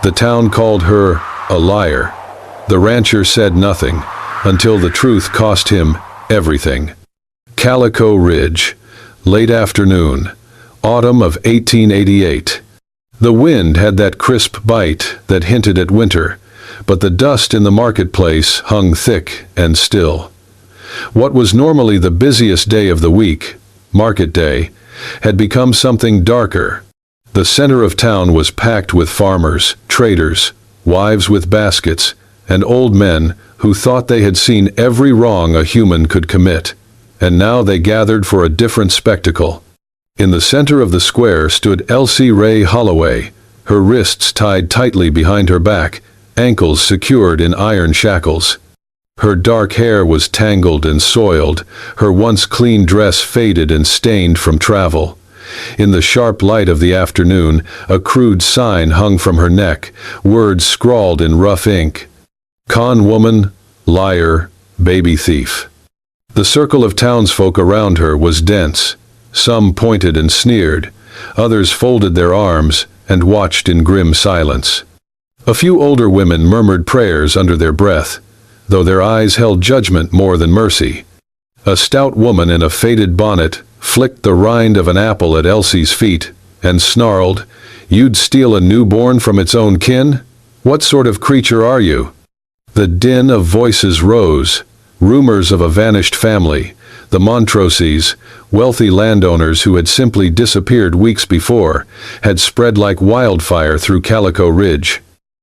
The town called her a liar. The rancher said nothing, until the truth cost him everything. Calico Ridge, late afternoon, autumn of 1888. The wind had that crisp bite that hinted at winter, but the dust in the marketplace hung thick and still. What was normally the busiest day of the week, market day, had become something darker. The center of town was packed with farmers, traders, wives with baskets, and old men who thought they had seen every wrong a human could commit, and now they gathered for a different spectacle. In the center of the square stood Elsie Ray Holloway, her wrists tied tightly behind her back, ankles secured in iron shackles. Her dark hair was tangled and soiled, her once clean dress faded and stained from travel. In the sharp light of the afternoon, a crude sign hung from her neck, words scrawled in rough ink. Con woman, liar, baby thief. The circle of townsfolk around her was dense. Some pointed and sneered, others folded their arms and watched in grim silence. A few older women murmured prayers under their breath, though their eyes held judgment more than mercy. A stout woman in a faded bonnet flicked the rind of an apple at Elsie's feet and snarled, "You'd steal a newborn from its own kin? What sort of creature are you?" The din of voices rose, rumors of a vanished family, the Montroses, wealthy landowners who had simply disappeared weeks before, had spread like wildfire through Calico Ridge.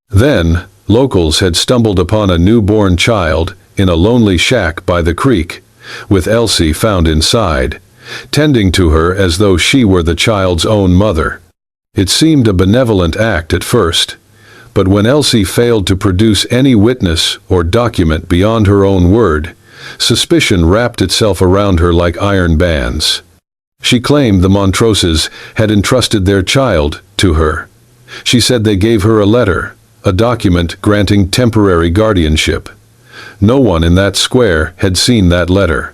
Then, locals had stumbled upon a newborn child in a lonely shack by the creek, with Elsie found inside, tending to her as though she were the child's own mother. It seemed a benevolent act at first, but when Elsie failed to produce any witness or document beyond her own word, suspicion wrapped itself around her like iron bands. She claimed the Montroses had entrusted their child to her. She said they gave her a letter, a document granting temporary guardianship. No one in that square had seen that letter.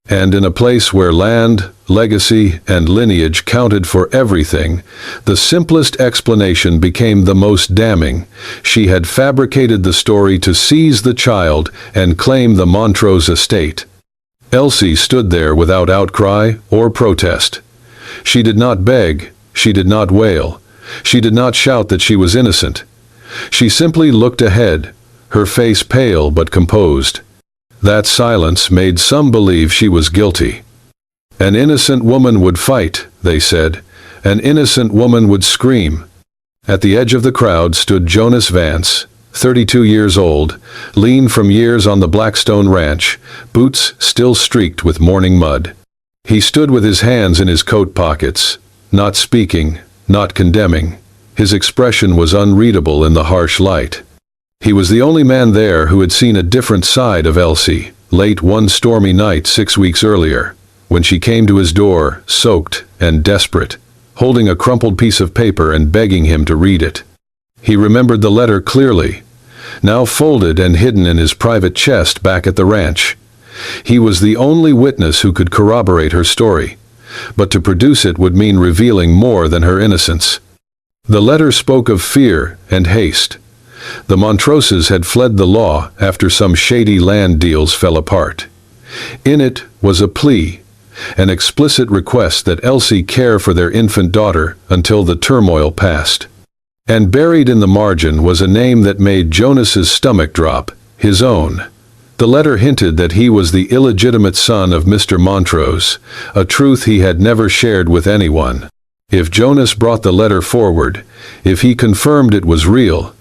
And in a place where land, legacy, and lineage counted for everything, the simplest explanation became the most damning. She had fabricated the story to seize the child and claim the Montrose estate. Elsie stood there without outcry or protest. She did not beg, she did not wail, she did not shout that she was innocent. She simply looked ahead, her face pale but composed. That silence made some believe she was guilty. An innocent woman would fight, they said. An innocent woman would scream. At the edge of the crowd stood Jonas Vance, 32 years old, lean from years on the Blackstone Ranch, boots still streaked with morning mud. He stood with his hands in his coat pockets, not speaking, not condemning. His expression was unreadable in the harsh light. He was the only man there who had seen a different side of Elsie, late one stormy night 6 weeks earlier, when she came to his door, soaked and desperate, holding a crumpled piece of paper and begging him to read it. He remembered the letter clearly, now folded and hidden in his private chest back at the ranch. He was the only witness who could corroborate her story, but to produce it would mean revealing more than her innocence. The letter spoke of fear and haste. The Montroses had fled the law after some shady land deals fell apart. In it was a plea, an explicit request that Elsie care for their infant daughter until the turmoil passed. And buried in the margin was a name that made Jonas's stomach drop, his own. The letter hinted that he was the illegitimate son of Mr. Montrose, a truth he had never shared with anyone. If Jonas brought the letter forward, if he confirmed it was real,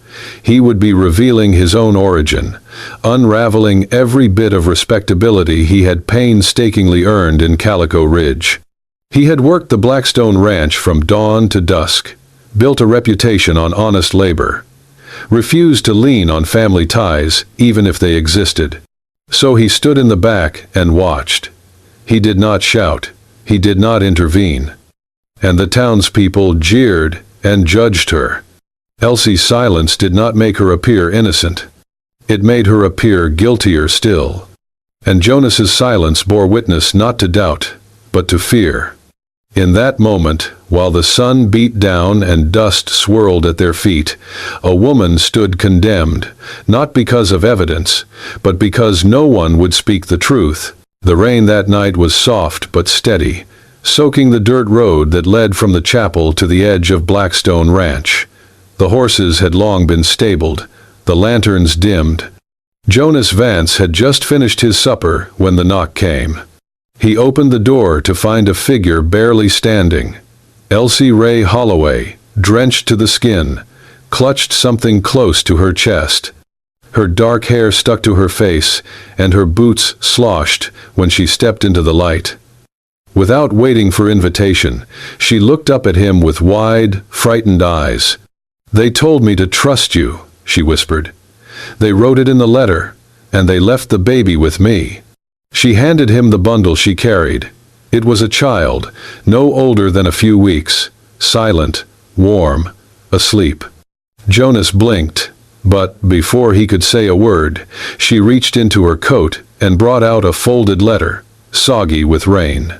he would be revealing his own origin, unraveling every bit of respectability he had painstakingly earned in Calico Ridge. He had worked the Blackstone Ranch from dawn to dusk, built a reputation on honest labor, refused to lean on family ties even if they existed. So he stood in the back and watched. He did not shout, he did not intervene. And the townspeople jeered and judged her. Elsie's silence did not make her appear innocent. It made her appear guiltier still. And Jonas's silence bore witness not to doubt, but to fear. In that moment, while the sun beat down and dust swirled at their feet, a woman stood condemned, not because of evidence, but because no one would speak the truth. The rain that night was soft but steady, soaking the dirt road that led from the chapel to the edge of Blackstone Ranch. The horses had long been stabled, the lanterns dimmed. Jonas Vance had just finished his supper when the knock came. He opened the door to find a figure barely standing. Elsie Ray Holloway, drenched to the skin, clutched something close to her chest. Her dark hair stuck to her face, and her boots sloshed when she stepped into the light. Without waiting for invitation, she looked up at him with wide, frightened eyes. "They told me to trust you," she whispered. "They wrote it in the letter, and they left the baby with me." She handed him the bundle she carried. It was a child, no older than a few weeks, silent, warm, asleep. Jonas blinked, but before he could say a word, she reached into her coat and brought out a folded letter, soggy with rain.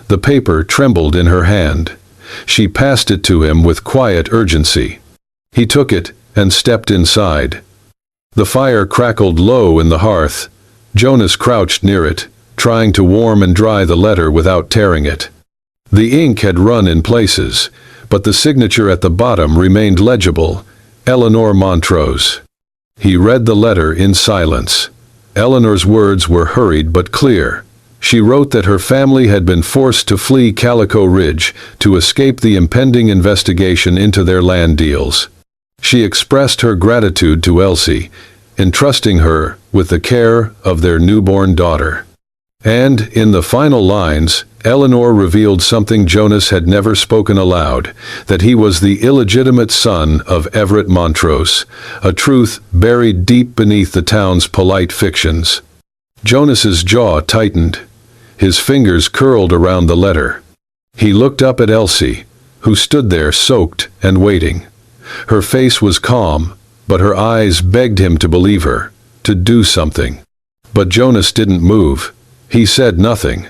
The paper trembled in her hand. She passed it to him with quiet urgency. He took it and stepped inside. The fire crackled low in the hearth. Jonas crouched near it, trying to warm and dry the letter without tearing it. The ink had run in places, but the signature at the bottom remained legible, Eleanor Montrose. He read the letter in silence. Eleanor's words were hurried but clear. She wrote that her family had been forced to flee Calico Ridge to escape the impending investigation into their land deals. She expressed her gratitude to Elsie, entrusting her with the care of their newborn daughter. And, in the final lines, Eleanor revealed something Jonas had never spoken aloud, that he was the illegitimate son of Everett Montrose, a truth buried deep beneath the town's polite fictions. Jonas's jaw tightened. His fingers curled around the letter. He looked up at Elsie, who stood there soaked and waiting. Her face was calm, but her eyes begged him to believe her, to do something. But Jonas didn't move. He said nothing.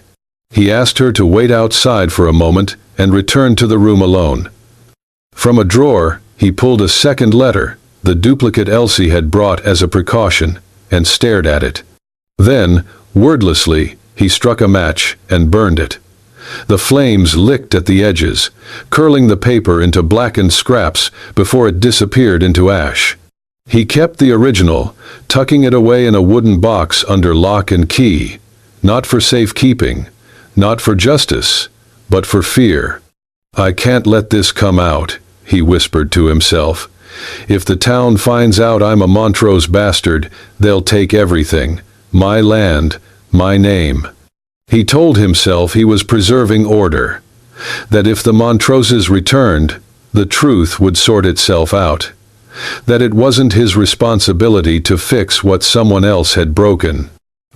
He asked her to wait outside for a moment and return to the room alone. From a drawer, he pulled a second letter, the duplicate Elsie had brought as a precaution, and stared at it. Then, wordlessly, he struck a match and burned it. The flames licked at the edges, curling the paper into blackened scraps before it disappeared into ash. He kept the original, tucking it away in a wooden box under lock and key, not for safekeeping, not for justice, but for fear. "I can't let this come out," he whispered to himself. "If the town finds out I'm a Montrose bastard, they'll take everything, my land, my name." He told himself he was preserving order, that if the Montroses returned, the truth would sort itself out, that it wasn't his responsibility to fix what someone else had broken.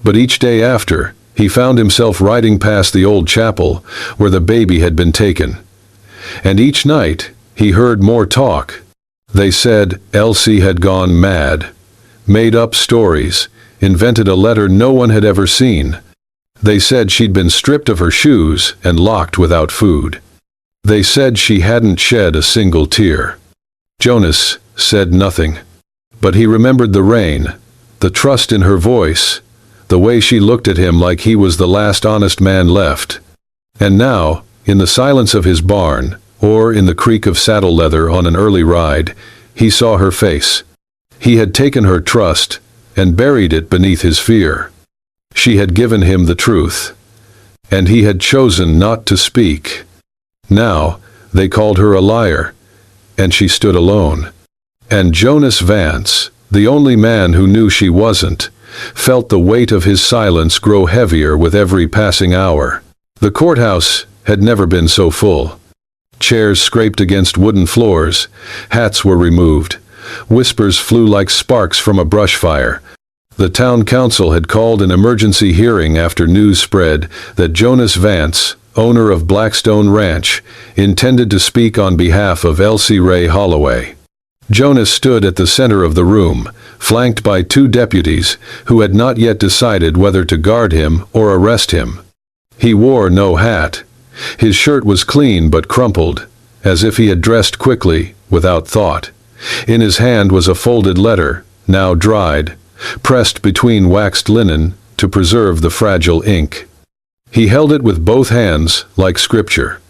But each day after, he found himself riding past the old chapel where the baby had been taken. And each night, he heard more talk. They said Elsie had gone mad, made up stories, invented a letter no one had ever seen. They said she'd been stripped of her shoes and locked without food. They said she hadn't shed a single tear. Jonas said nothing, but he remembered the rain, the trust in her voice, the way she looked at him like he was the last honest man left. And now, in the silence of his barn, or in the creak of saddle leather on an early ride, he saw her face. He had taken her trust and buried it beneath his fear. She had given him the truth, and he had chosen not to speak. Now, they called her a liar, and she stood alone. And Jonas Vance, the only man who knew she wasn't, felt the weight of his silence grow heavier with every passing hour. The courthouse had never been so full. Chairs scraped against wooden floors, hats were removed, whispers flew like sparks from a brush fire. The town council had called an emergency hearing after news spread that Jonas Vance, owner of Blackstone Ranch, intended to speak on behalf of Elsie Ray Holloway. Jonas stood at the center of the room, flanked by two deputies who had not yet decided whether to guard him or arrest him. He wore no hat. His shirt was clean but crumpled, as if he had dressed quickly, without thought. In his hand was a folded letter, now dried, pressed between waxed linen to preserve the fragile ink. He held it with both hands, like scripture.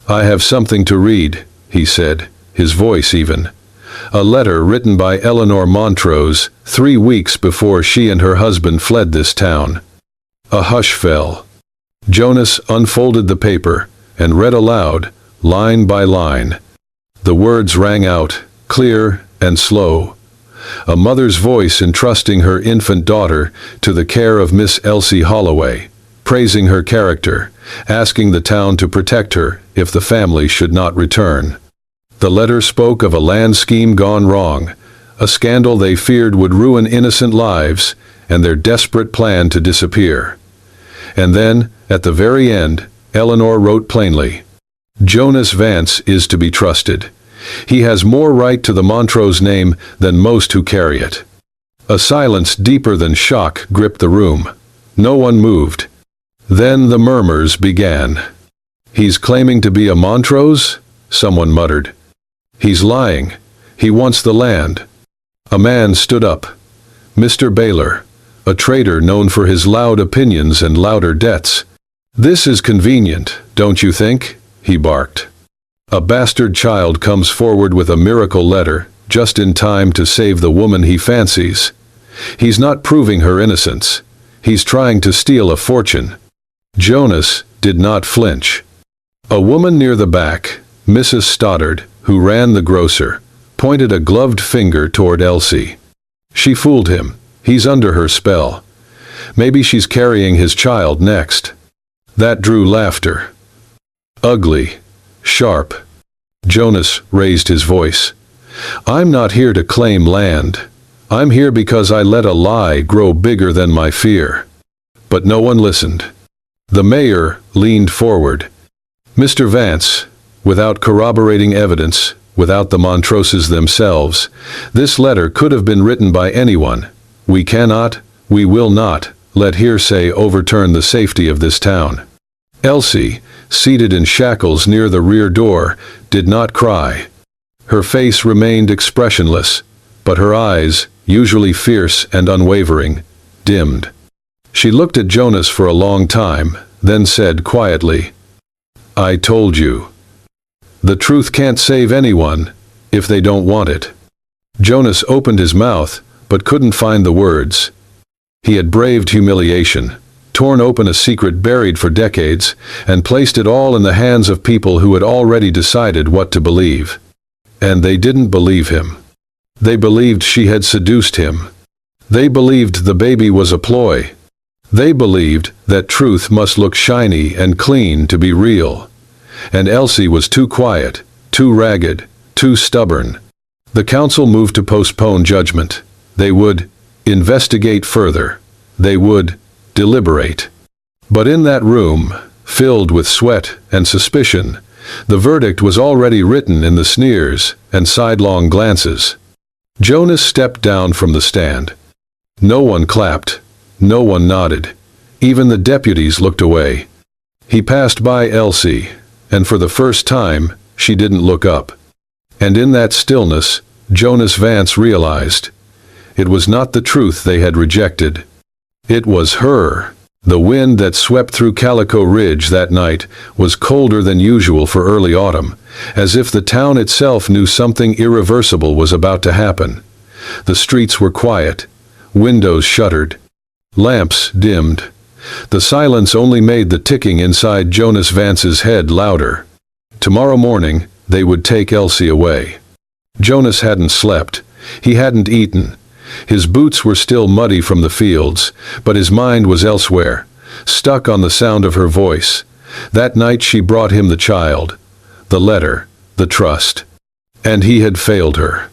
"I have something to read," he said, his voice even. A letter written by Eleanor Montrose 3 weeks before she and her husband fled this town. A hush fell. Jonas unfolded the paper and read aloud, line by line. The words rang out, clear and slow. A mother's voice entrusting her infant daughter to the care of Miss Elsie Holloway, praising her character, asking the town to protect her if the family should not return. The letter spoke of a land scheme gone wrong, a scandal they feared would ruin innocent lives, and their desperate plan to disappear. And then, at the very end, Eleanor wrote plainly, "Jonas Vance is to be trusted. He has more right to the Montrose name than most who carry it." A silence deeper than shock gripped the room. No one moved. Then the murmurs began. "He's claiming to be a Montrose?" someone muttered. "He's lying. He wants the land." A man stood up. Mr. Baylor, a trader known for his loud opinions and louder debts. "This is convenient, don't you think?" he barked. A bastard child comes forward with a miracle letter, just in time to save the woman he fancies. He's not proving her innocence. He's trying to steal a fortune. Jonas did not flinch. A woman near the back, Mrs. Stoddard, who ran the grocer, pointed a gloved finger toward Elsie. She fooled him. He's under her spell. Maybe she's carrying his child next. That drew laughter. Ugly. Sharp. Jonas raised his voice. "I'm not here to claim land. I'm here because I let a lie grow bigger than my fear." But no one listened. The mayor leaned forward. "Mr. Vance, without corroborating evidence, without the Montroses themselves, this letter could have been written by anyone. We cannot, we will not, let hearsay overturn the safety of this town." Elsie, seated in shackles near the rear door, did not cry. Her face remained expressionless, but her eyes, usually fierce and unwavering, dimmed. She looked at Jonas for a long time, then said quietly, "I told you. The truth can't save anyone, if they don't want it." Jonas opened his mouth, but couldn't find the words. He had braved humiliation, torn open a secret buried for decades, and placed it all in the hands of people who had already decided what to believe. And they didn't believe him. They believed she had seduced him. They believed the baby was a ploy. They believed that truth must look shiny and clean to be real. And Elsie was too quiet, too ragged, too stubborn. The council moved to postpone judgment. They would investigate further. They would deliberate. But in that room, filled with sweat and suspicion, the verdict was already written in the sneers and sidelong glances. Jonas stepped down from the stand. No one clapped. No one nodded. Even the deputies looked away. He passed by Elsie, and for the first time, she didn't look up. And in that stillness, Jonas Vance realized it was not the truth they had rejected. It was her. The wind that swept through Calico Ridge that night was colder than usual for early autumn, as if the town itself knew something irreversible was about to happen. The streets were quiet. Windows shuttered. Lamps dimmed. The silence only made the ticking inside Jonas Vance's head louder. Tomorrow morning, they would take Elsie away. Jonas hadn't slept. He hadn't eaten. His boots were still muddy from the fields, but his mind was elsewhere, stuck on the sound of her voice. That night she brought him the child, the letter, the trust. And he had failed her.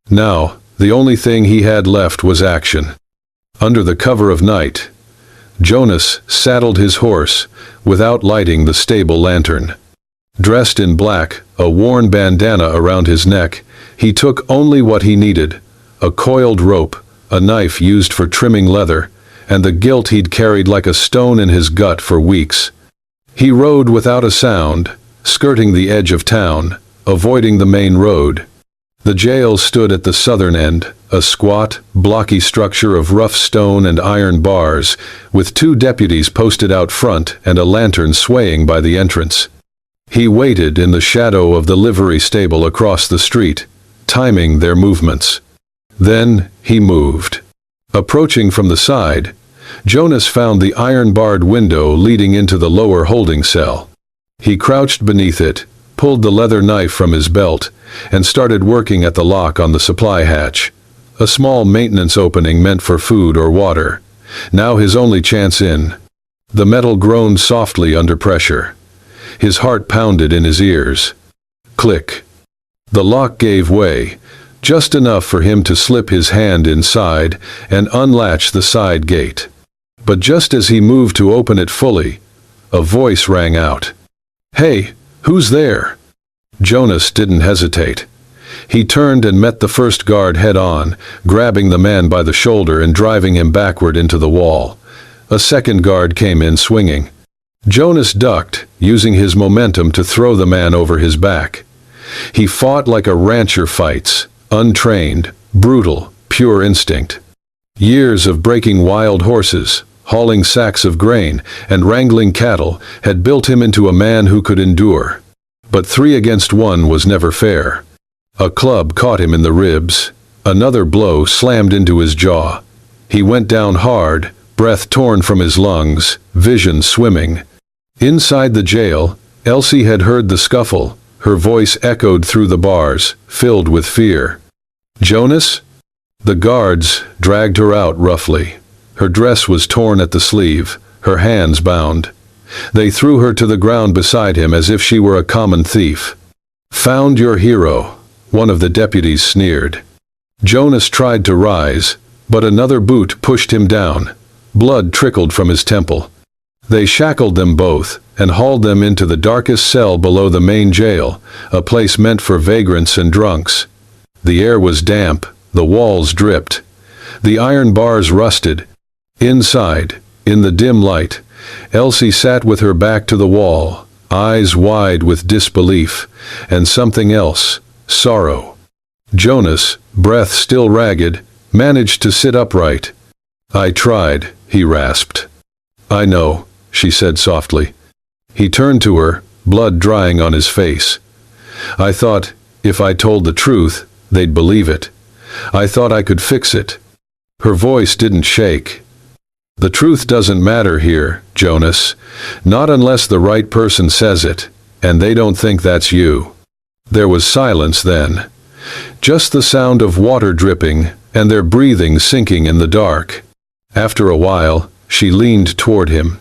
Now, the only thing he had left was action. Under the cover of night, Jonas saddled his horse without lighting the stable lantern. Dressed in black, a worn bandana around his neck, he took only what he needed: a coiled rope, a knife used for trimming leather, and the guilt he'd carried like a stone in his gut for weeks. He rode without a sound, skirting the edge of town, avoiding the main road. The jail stood at the southern end, a squat, blocky structure of rough stone and iron bars, with 2 deputies posted out front and a lantern swaying by the entrance. He waited in the shadow of the livery stable across the street, timing their movements. Then he moved. Approaching from the side, Jonas found the iron-barred window leading into the lower holding cell. He crouched beneath it, pulled the leather knife from his belt, and started working at the lock on the supply hatch. A small maintenance opening meant for food or water. Now his only chance in. The metal groaned softly under pressure. His heart pounded in his ears. Click. The lock gave way, just enough for him to slip his hand inside and unlatch the side gate. But just as he moved to open it fully, a voice rang out. "Hey, who's there?" Jonas didn't hesitate. He turned and met the first guard head-on, grabbing the man by the shoulder and driving him backward into the wall. A second guard came in swinging. Jonas ducked, using his momentum to throw the man over his back. He fought like a rancher fights, untrained, brutal, pure instinct. Years of breaking wild horses, hauling sacks of grain, and wrangling cattle had built him into a man who could endure. But 3 against 1 was never fair. A club caught him in the ribs. Another blow slammed into his jaw. He went down hard, breath torn from his lungs, vision swimming. Inside the jail, Elsie had heard the scuffle. Her voice echoed through the bars, filled with fear. "Jonas?" The guards dragged her out roughly. Her dress was torn at the sleeve, her hands bound. They threw her to the ground beside him as if she were a common thief. "Found your hero," one of the deputies sneered. Jonas tried to rise, but another boot pushed him down. Blood trickled from his temple. They shackled them both and hauled them into the darkest cell below the main jail, a place meant for vagrants and drunks. The air was damp, the walls dripped. The iron bars rusted. Inside, in the dim light, Elsie sat with her back to the wall, eyes wide with disbelief, and something else, sorrow. Jonas, breath still ragged, managed to sit upright. "I tried," he rasped. "I know," she said softly. He turned to her, blood drying on his face. "I thought, if I told the truth, they'd believe it. I thought I could fix it." Her voice didn't shake. "The truth doesn't matter here, Jonas. Not unless the right person says it, and they don't think that's you." There was silence then. Just the sound of water dripping and their breathing sinking in the dark. After a while, she leaned toward him.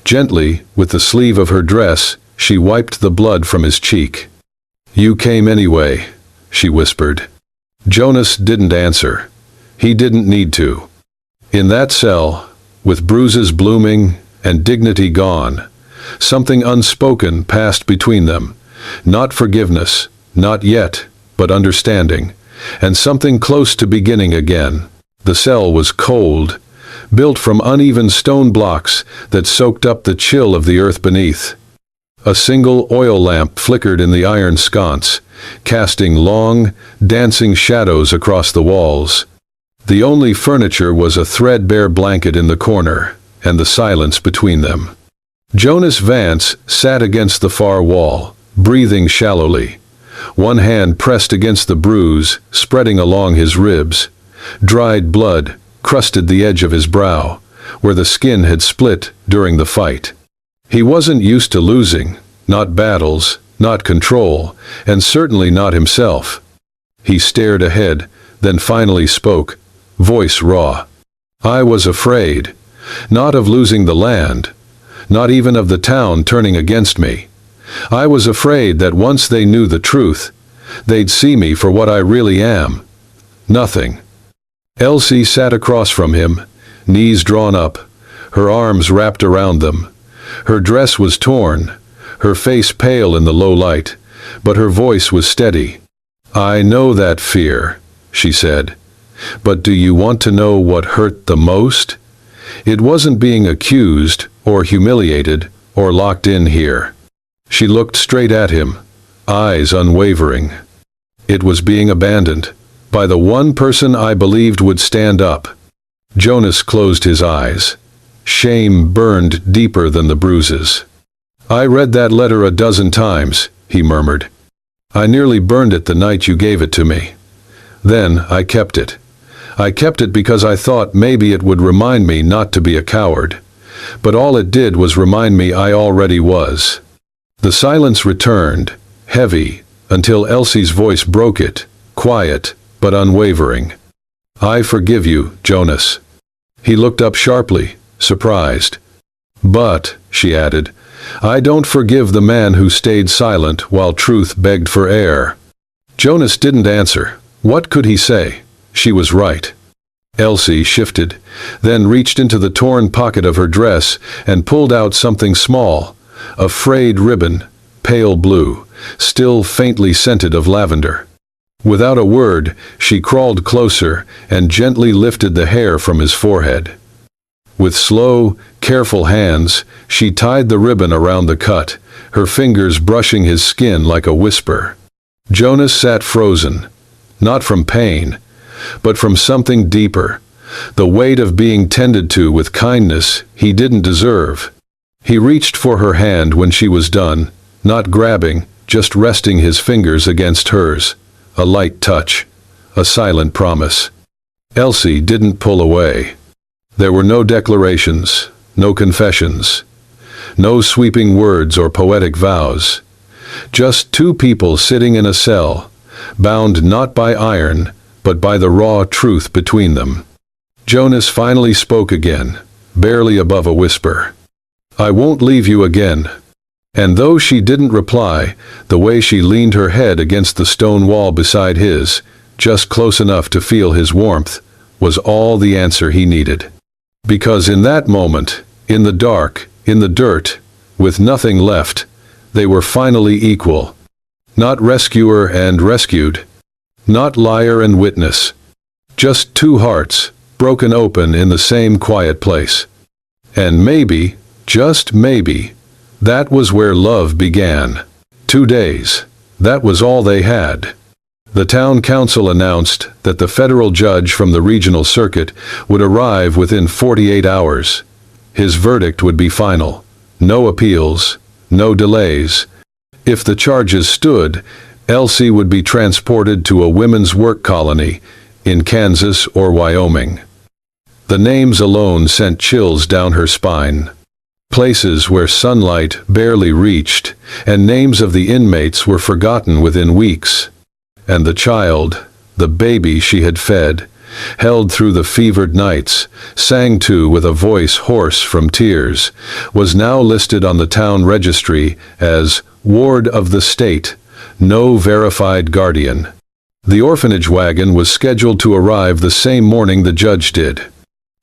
Gently, with the sleeve of her dress, she wiped the blood from his cheek. "You came anyway," she whispered. Jonas didn't answer. He didn't need to. In that cell, with bruises blooming and dignity gone, something unspoken passed between them. Not forgiveness, not yet, but understanding, and something close to beginning again. The cell was cold, built from uneven stone blocks that soaked up the chill of the earth beneath. A single oil lamp flickered in the iron sconce, casting long, dancing shadows across the walls. The only furniture was a threadbare blanket in the corner, and the silence between them. Jonas Vance sat against the far wall, breathing shallowly. One hand pressed against the bruise, spreading along his ribs. Dried blood crusted the edge of his brow, where the skin had split during the fight. He wasn't used to losing, not battles, not control, and certainly not himself. He stared ahead, then finally spoke, voice raw. "I was afraid, not of losing the land, not even of the town turning against me. I was afraid that once they knew the truth, they'd see me for what I really am. Nothing." Elsie sat across from him, knees drawn up, her arms wrapped around them. Her dress was torn, her face pale in the low light, but her voice was steady. "I know that fear," she said. "But do you want to know what hurt the most? It wasn't being accused or humiliated or locked in here. She looked straight at him, eyes unwavering. It was being abandoned by the one person I believed would stand up. Jonas closed his eyes. Shame burned deeper than the bruises. I read that letter a dozen times, he murmured. I nearly burned it the night you gave it to me. Then I kept it. I kept it because I thought maybe it would remind me not to be a coward. But all it did was remind me I already was. The silence returned, heavy, until Elsie's voice broke it, quiet, but unwavering. I forgive you, Jonas. He looked up sharply, surprised. But, she added, I don't forgive the man who stayed silent while truth begged for air. Jonas didn't answer. What could he say? She was right. Elsie shifted, then reached into the torn pocket of her dress and pulled out something small, a frayed ribbon, pale blue, still faintly scented of lavender. Without a word, she crawled closer and gently lifted the hair from his forehead. With slow, careful hands, she tied the ribbon around the cut, her fingers brushing his skin like a whisper. Jonas sat frozen, not from pain, but from something deeper, the weight of being tended to with kindness he didn't deserve. He reached for her hand when she was done, not grabbing, just resting his fingers against hers. A light touch, a silent promise. Elsie didn't pull away. There were no declarations, no confessions, no sweeping words or poetic vows. Just two people sitting in a cell, bound not by iron, but by the raw truth between them. Jonas finally spoke again, barely above a whisper. I won't leave you again. And though she didn't reply, the way she leaned her head against the stone wall beside his, just close enough to feel his warmth, was all the answer he needed. Because in that moment, in the dark, in the dirt, with nothing left, they were finally equal. Not rescuer and rescued. Not liar and witness. Just two hearts, broken open in the same quiet place. And maybe, just maybe, that was where love began. 2 days. That was all they had. The town council announced that the federal judge from the regional circuit would arrive within 48 hours. His verdict would be final. No appeals, no delays. If the charges stood, Elsie would be transported to a women's work colony in Kansas or Wyoming. The names alone sent chills down her spine. Places where sunlight barely reached, and names of the inmates were forgotten within weeks. And the child, the baby she had fed, held through the fevered nights, sang to with a voice hoarse from tears, was now listed on the town registry as ward of the state, no verified guardian. The orphanage wagon was scheduled to arrive the same morning the judge did.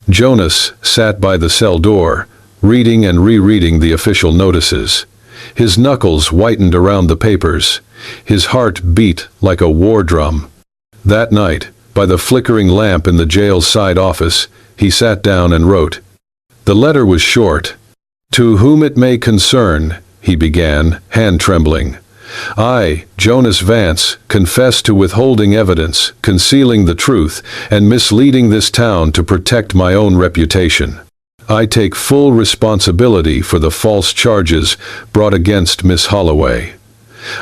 Jonas sat by the cell door, reading and rereading the official notices. His knuckles whitened around the papers. His heart beat like a war drum. That night, by the flickering lamp in the jail's side office, he sat down and wrote. The letter was short. To whom it may concern, he began, hand trembling. I, Jonas Vance, confess to withholding evidence, concealing the truth, and misleading this town to protect my own reputation. I take full responsibility for the false charges brought against Miss Holloway.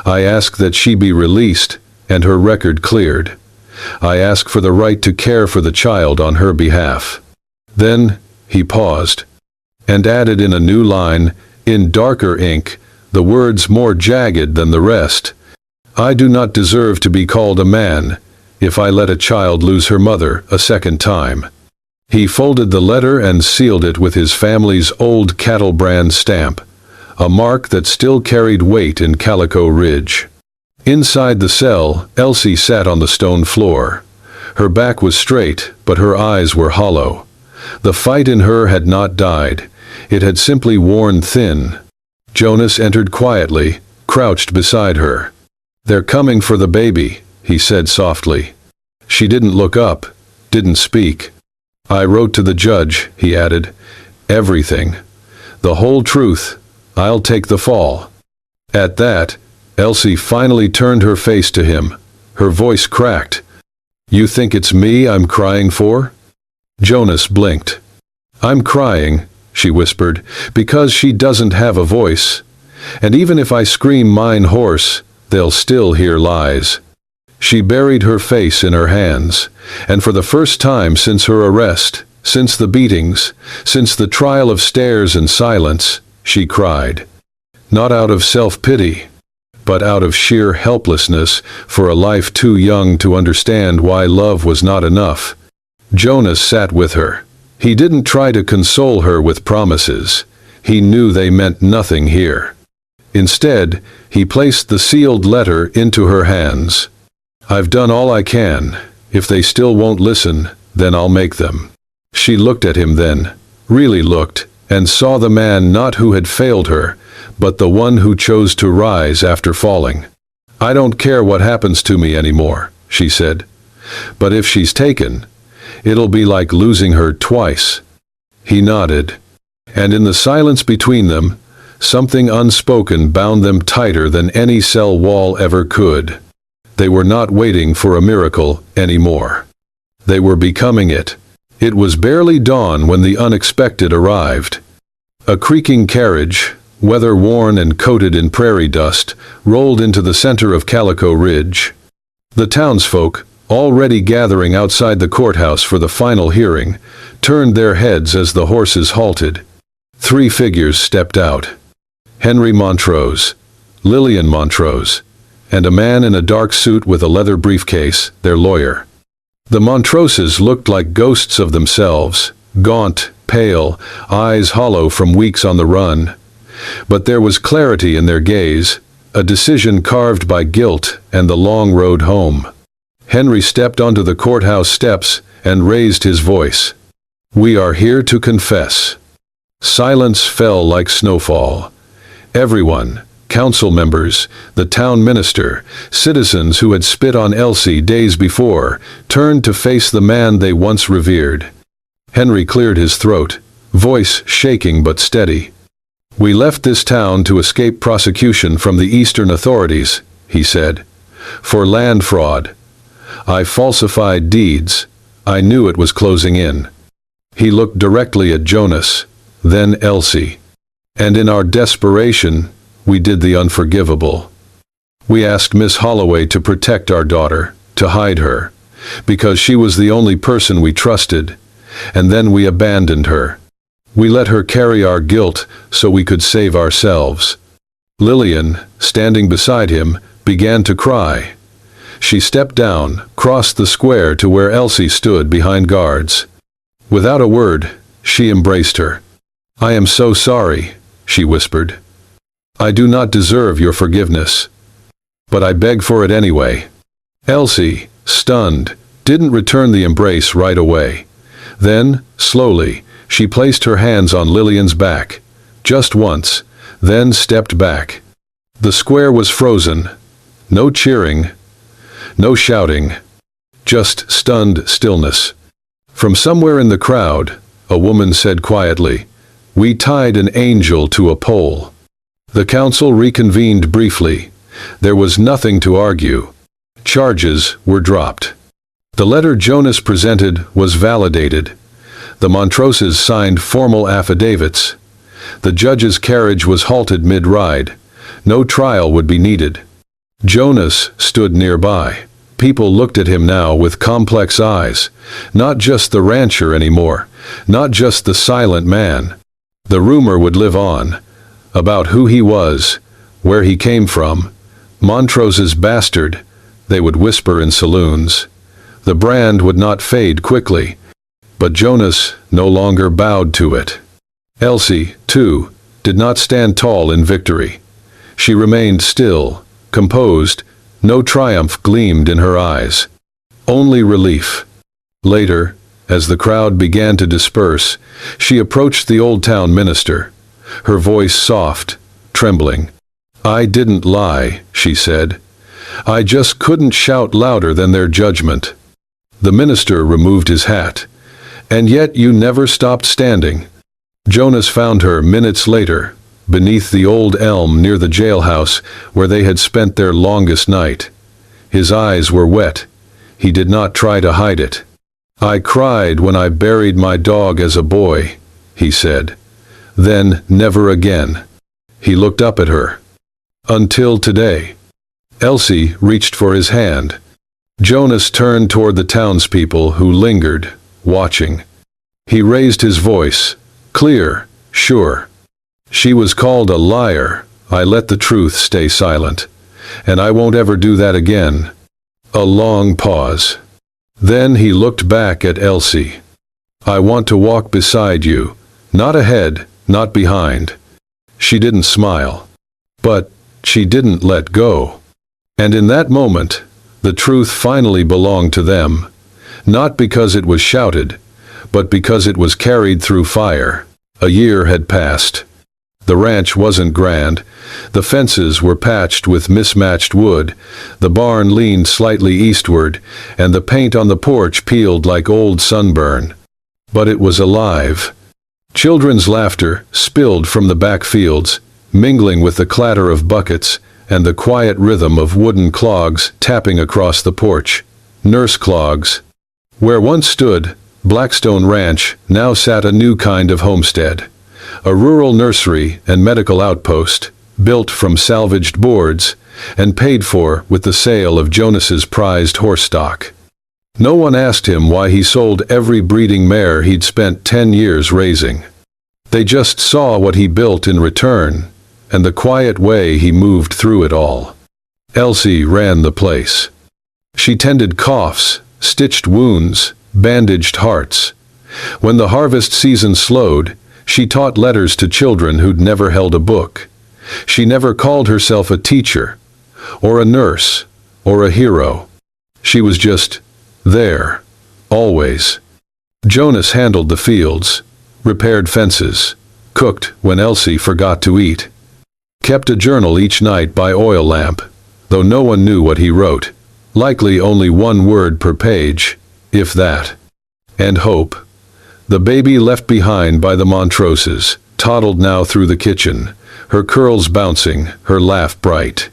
I ask that she be released and her record cleared. I ask for the right to care for the child on her behalf. Then he paused and added in a new line, in darker ink, the words more jagged than the rest. I do not deserve to be called a man if I let a child lose her mother a second time. He folded the letter and sealed it with his family's old cattle brand stamp, a mark that still carried weight in Calico Ridge. Inside the cell, Elsie sat on the stone floor. Her back was straight, but her eyes were hollow. The fight in her had not died. It had simply worn thin. Jonas entered quietly, crouched beside her. They're coming for the baby, he said softly. She didn't look up, didn't speak. I wrote to the judge, he added. Everything. The whole truth, I'll take the fall." At that, Elsie finally turned her face to him. Her voice cracked. "You think it's me I'm crying for?" Jonas blinked. "I'm crying," she whispered, "because she doesn't have a voice. And even if I scream mine hoarse, they'll still hear lies." She buried her face in her hands, and for the first time since her arrest, since the beatings, since the trial of stares and silence, she cried. Not out of self-pity, but out of sheer helplessness for a life too young to understand why love was not enough. Jonas sat with her. He didn't try to console her with promises. He knew they meant nothing here. Instead, he placed the sealed letter into her hands. "I've done all I can. If they still won't listen, then I'll make them." She looked at him then, really looked, and saw the man not who had failed her, but the one who chose to rise after falling. "I don't care what happens to me anymore," she said. "But if she's taken, it'll be like losing her twice." He nodded. And in the silence between them, something unspoken bound them tighter than any cell wall ever could. They were not waiting for a miracle anymore. They were becoming it. It was barely dawn when the unexpected arrived. A creaking carriage, weather-worn and coated in prairie dust, rolled into the center of Calico Ridge. The townsfolk, already gathering outside the courthouse for the final hearing, turned their heads as the horses halted. 3 figures stepped out. Henry Montrose, Lillian Montrose, and a man in a dark suit with a leather briefcase, their lawyer. The Montroses looked like ghosts of themselves, gaunt, pale, eyes hollow from weeks on the run. But there was clarity in their gaze, a decision carved by guilt and the long road home. Henry stepped onto the courthouse steps and raised his voice. "We are here to confess." Silence fell like snowfall. Everyone, council members, the town minister, citizens who had spit on Elsie days before, turned to face the man they once revered. Henry cleared his throat, voice shaking but steady. "We left this town to escape prosecution from the eastern authorities," he said, "for land fraud. I falsified deeds. I knew it was closing in." He looked directly at Jonas, then Elsie. "And in our desperation, we did the unforgivable. We asked Miss Holloway to protect our daughter, to hide her, because she was the only person we trusted, and then we abandoned her. We let her carry our guilt so we could save ourselves." Lillian, standing beside him, began to cry. She stepped down, crossed the square to where Elsie stood behind guards. Without a word, she embraced her. "I am so sorry," she whispered. "I do not deserve your forgiveness. But I beg for it anyway." Elsie, stunned, didn't return the embrace right away. Then, slowly, she placed her hands on Lillian's back, just once, then stepped back. The square was frozen. No cheering, no shouting, just stunned stillness. From somewhere in the crowd, a woman said quietly, "We tied an angel to a pole." The council reconvened briefly. There was nothing to argue. Charges were dropped. The letter Jonas presented was validated. The Montroses signed formal affidavits. The judge's carriage was halted mid-ride. No trial would be needed. Jonas stood nearby. People looked at him now with complex eyes. Not just the rancher anymore. Not just the silent man. The rumor would live on. About who he was, where he came from. Montrose's bastard, they would whisper in saloons. The brand would not fade quickly. But Jonas no longer bowed to it. Elsie, too, did not stand tall in victory. She remained still, composed. No triumph gleamed in her eyes. Only relief. Later, as the crowd began to disperse, she approached the old town minister. Her voice soft, trembling. "I didn't lie," she said. "I just couldn't shout louder than their judgment." The minister removed his hat. "And yet you never stopped standing." Jonas found her minutes later, beneath the old elm near the jailhouse where they had spent their longest night. His eyes were wet. He did not try to hide it. "I cried when I buried my dog as a boy," he said. "Then never again." He looked up at her. "Until today." Elsie reached for his hand. Jonas turned toward the townspeople who lingered, watching. He raised his voice, clear, sure. "She was called a liar. I let the truth stay silent. And I won't ever do that again." A long pause. Then he looked back at Elsie. "I want to walk beside you, not ahead, not behind." She didn't smile. But she didn't let go. And in that moment, the truth finally belonged to them, not because it was shouted, but because it was carried through fire. A year had passed. The ranch wasn't grand. The fences were patched with mismatched wood, the barn leaned slightly eastward, and the paint on the porch peeled like old sunburn. But it was alive. Children's laughter spilled from the back fields, mingling with the clatter of buckets and the quiet rhythm of wooden clogs tapping across the porch. Nurse clogs. Where once stood Blackstone Ranch now sat a new kind of homestead. A rural nursery and medical outpost, built from salvaged boards and paid for with the sale of Jonas's prized horse stock. No one asked him why he sold every breeding mare he'd spent 10 years raising. They just saw what he built in return, and the quiet way he moved through it all. Elsie ran the place. She tended coughs, stitched wounds, bandaged hearts. When the harvest season slowed, she taught letters to children who'd never held a book. She never called herself a teacher, or a nurse, or a hero. She was just there, always. Jonas handled the fields, repaired fences, cooked when Elsie forgot to eat, kept a journal each night by oil lamp, though no one knew what he wrote. Likely only one word per page, if that. And hope. The baby left behind by the Montroses toddled now through the kitchen, her curls bouncing, her laugh bright.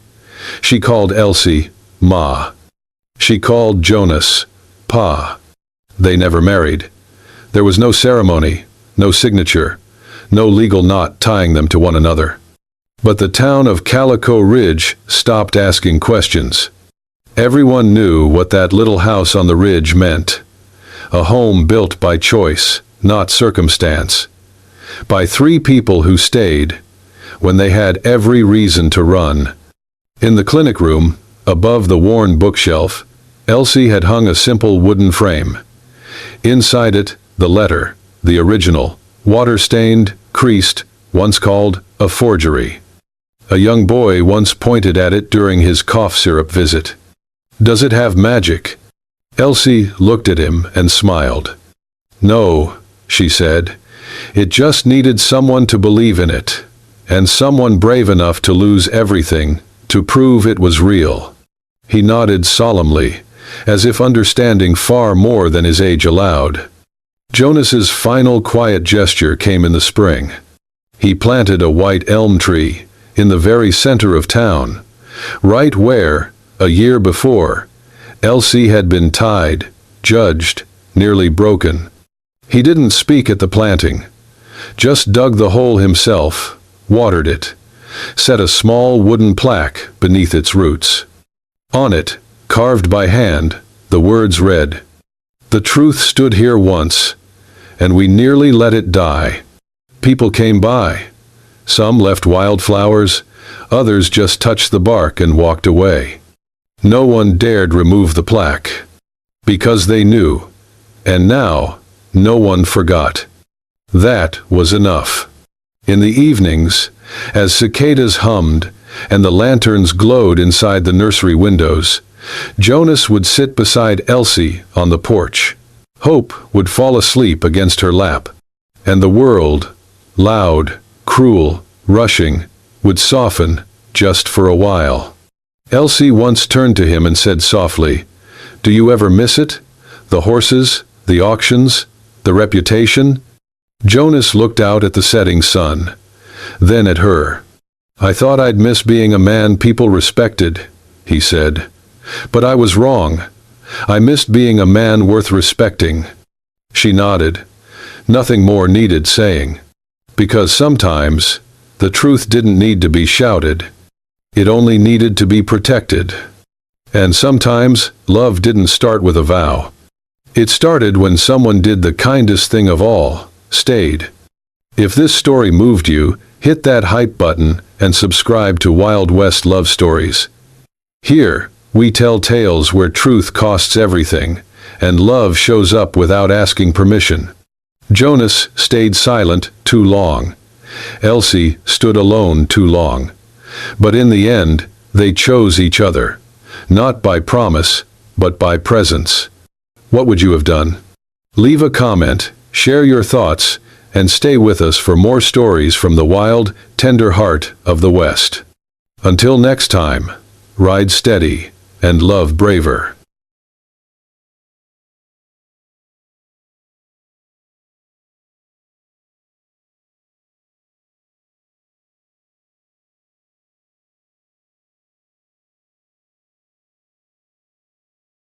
She called Elsie Ma. She called Jonas Pa. They never married. There was no ceremony, no signature, no legal knot tying them to one another. But the town of Calico Ridge stopped asking questions. Everyone knew what that little house on the ridge meant. A home built by choice, not circumstance. By 3 people who stayed when they had every reason to run. In the clinic room, above the worn bookshelf, Elsie had hung a simple wooden frame. Inside it, the letter, the original, water-stained, creased, once called a forgery. A young boy once pointed at it during his cough syrup visit. "Does it have magic?" Elsie looked at him and smiled. "No," she said. "It just needed someone to believe in it, and someone brave enough to lose everything, to prove it was real." He nodded solemnly, as if understanding far more than his age allowed. Jonas's final quiet gesture came in the spring. He planted a white elm tree in the very center of town, right where, a year before, Elsie had been tied, judged, nearly broken. He didn't speak at the planting, just dug the hole himself, watered it, set a small wooden plaque beneath its roots. On it, carved by hand, the words read, "The truth stood here once, and we nearly let it die." People came by. Some left wildflowers, others just touched the bark and walked away. No one dared remove the plaque, because they knew, and now no one forgot. That was enough. In the evenings, as cicadas hummed and the lanterns glowed inside the nursery windows, Jonas would sit beside Elsie on the porch. Hope would fall asleep against her lap, and the world, loud, cruel, rushing, would soften just for a while. Elsie once turned to him and said softly, "Do you ever miss it? The horses, the auctions, the reputation?" Jonas looked out at the setting sun. then at her. "I thought I'd miss being a man people respected," he said. "But I was wrong. I missed being a man worth respecting." She nodded. Nothing more needed saying. Because sometimes, the truth didn't need to be shouted. It only needed to be protected. And sometimes, love didn't start with a vow. It started when someone did the kindest thing of all, stayed. If this story moved you, hit that hype button and subscribe to Wild West Love Stories. Here, we tell tales where truth costs everything, and love shows up without asking permission. Jonas stayed silent too long. Elsie stood alone too long. But in the end, they chose each other. Not by promise, but by presence. What would you have done? Leave a comment, share your thoughts, and stay with us for more stories from the wild, tender heart of the West. Until next time, ride steady and love braver.